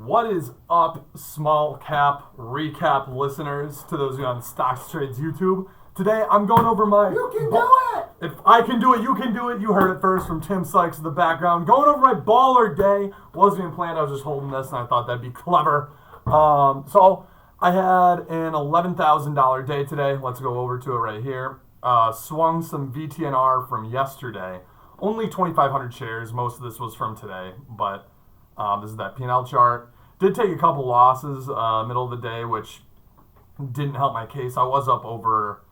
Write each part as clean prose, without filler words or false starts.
What is up, small cap recap listeners, to those of you on StocksToTrade's YouTube? Today I'm going over my... You can do it! If I can do it, you can do it. You heard it first from Tim Sykes in the background. Going over my baller day. Wasn't even planned. I was just holding this and I thought that'd be clever. So I had an $11,000 day today. Let's go over to it right here. Swung some VTNR from yesterday. Only 2,500 shares. Most of this was from today, but... this is that P&L chart. Did take a couple losses middle of the day, which didn't help my case. I was up over,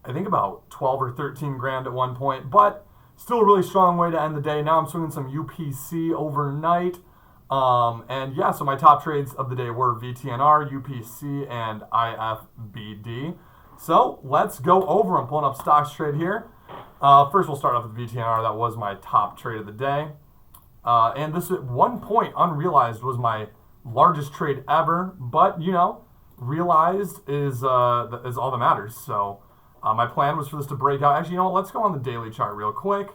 I think, about 12 or 13 grand at one point, but still a really strong way to end the day. Now I'm swinging some UPC overnight. And yeah, so my top trades of the day were VTNR, UPC, and IFBD. So let's go over. I'm pulling up StocksTrade here. First, we'll start off with VTNR. That was my top trade of the day. And this at one point, unrealized, was my largest trade ever. But, you know, realized is all that matters. So my plan was for this to break out. Actually, you know what? Let's go on the daily chart real quick.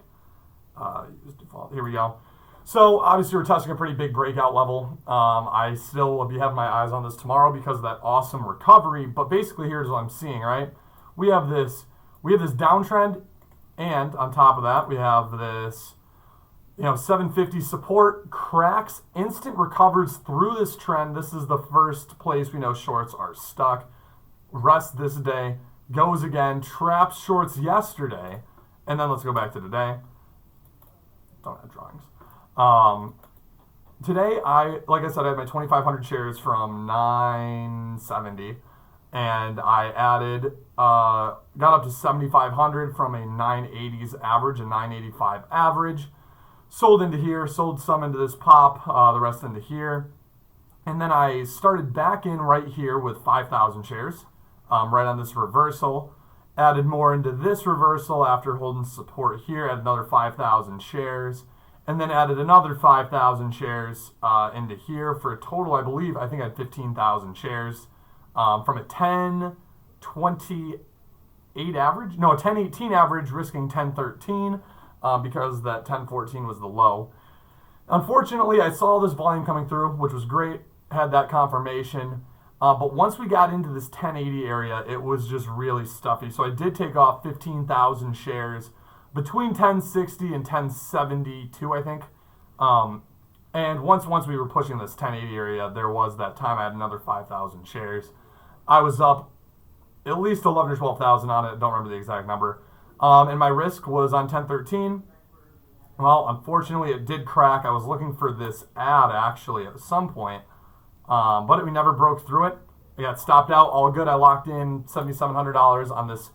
Here we go. So, obviously, we're testing a pretty big breakout level. I still will be having my eyes on this tomorrow because of that awesome recovery. But basically, here's what I'm seeing, right? We have this downtrend, and on top of that, we have this... 750 support, cracks, instant recovers through this trend. This is the first place we know shorts are stuck. Rest this day, goes again, traps shorts yesterday, and then let's go back to today. Don't have drawings. Today, like I said, I had my 2,500 shares from 970, and I added, got up to 7,500 from a 980s average, a 985 average. Sold into here, sold some into this pop, the rest into here. And then I started back in right here with 5,000 shares, right on this reversal. Added more into this reversal after holding support here, added another 5,000 shares. And then added another 5,000 shares into here for a total, I think I had 15,000 shares. From a 10.28 average, no, a 10.18 average, risking 10.13. Because that 10.14 was the low. Unfortunately, I saw this volume coming through, which was great, had that confirmation. But once we got into this 1080 area, it was just really stuffy. So I did take off 15,000 shares between 1060 and 1072, I think. And once we were pushing this 1080 area, there was that time I had another 5,000 shares. I was up at least 11 or 12,000 on it. Don't remember the exact number. And my risk was on 1013. Well, unfortunately, it did crack. I was looking for this ad, actually, at some point, but we never broke through it. I got stopped out. All good. I locked in $7,700 on this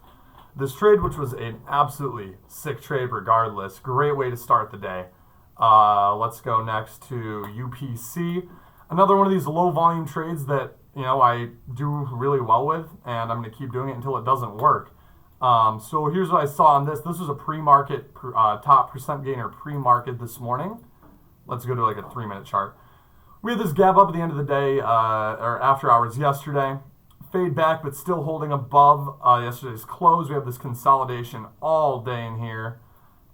trade, which was an absolutely sick trade regardless. Great way to start the day. Let's go next to UPC. Another one of these low-volume trades that, I do really well with, and I'm going to keep doing it until it doesn't work. So here's what I saw on this. This was a pre-market, top percent gainer pre-market this morning. Let's go to like a 3-minute chart. We had this gap up at the end of the day, or after hours yesterday. Fade back, but still holding above yesterday's close. We have this consolidation all day in here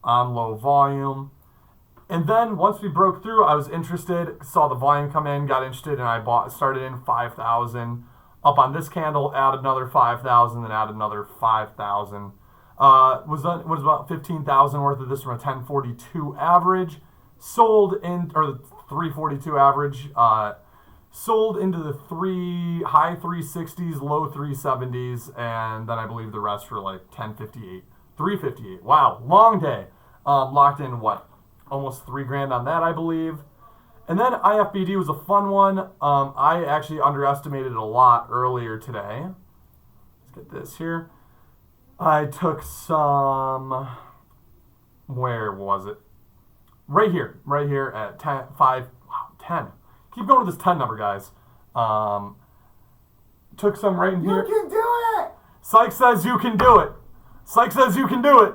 on low volume. And then once we broke through, I was interested, saw the volume come in, got interested, and I started in 5,000. Up on this candle, add another 5,000, then add another 5,000. Was about 15,000 worth of this from a 1042 average. Sold in, or the 342 average. Sold into the high 360s, low 370s, and then I believe the rest were like 1058, 358. Wow, long day. Locked in almost 3 grand on that, I believe. And then IFBD was a fun one. I actually underestimated it a lot earlier today. Let's get this here. I took some... Where was it? Right here at 10. Keep going with this 10 number, guys. Took some right in here. You can do it! Sykes says you can do it. Sykes says you can do it.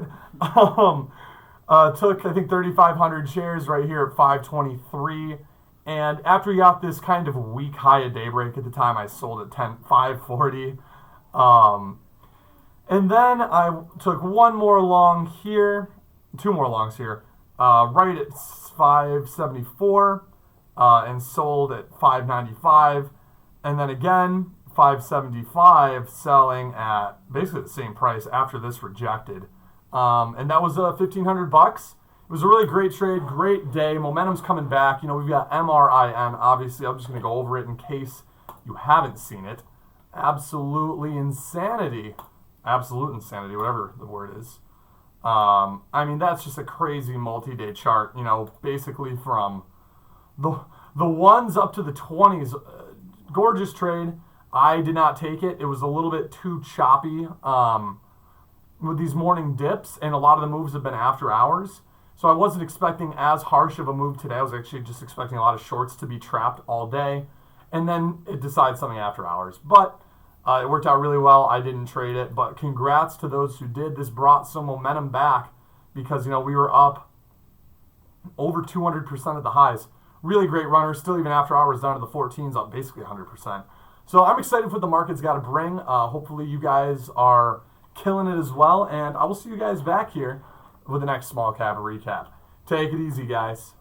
Took, I think, 3,500 shares right here at 523. And after we got this kind of weak high at daybreak at the time, I sold at 540. And then I took two more longs here, right at 574. and sold at 595, and then again 575, selling at basically the same price after this rejected. And that was $1,500. It was a really great trade, great day. Momentum's coming back. You know, we've got MRIN. Obviously, I'm just going to go over it in case you haven't seen it. Absolutely insanity. Absolute insanity, whatever the word is. I mean, that's just a crazy multi-day chart. You know, basically from the ones up to the 20s. Gorgeous trade. I did not take it. It was a little bit too choppy with these morning dips, and a lot of the moves have been after hours. So I wasn't expecting as harsh of a move today. I was actually just expecting a lot of shorts to be trapped all day, and then it decides something after hours. But it worked out really well. I didn't trade it, but congrats to those who did. This brought some momentum back because, you know, we were up over 200% at the highs. Really great runner. Still, even after hours, down to the 14s, up basically 100%. So I'm excited for what the market's got to bring. Hopefully you guys are killing it as well, and I will see you guys back here with the next small cap recap. Take it easy, guys.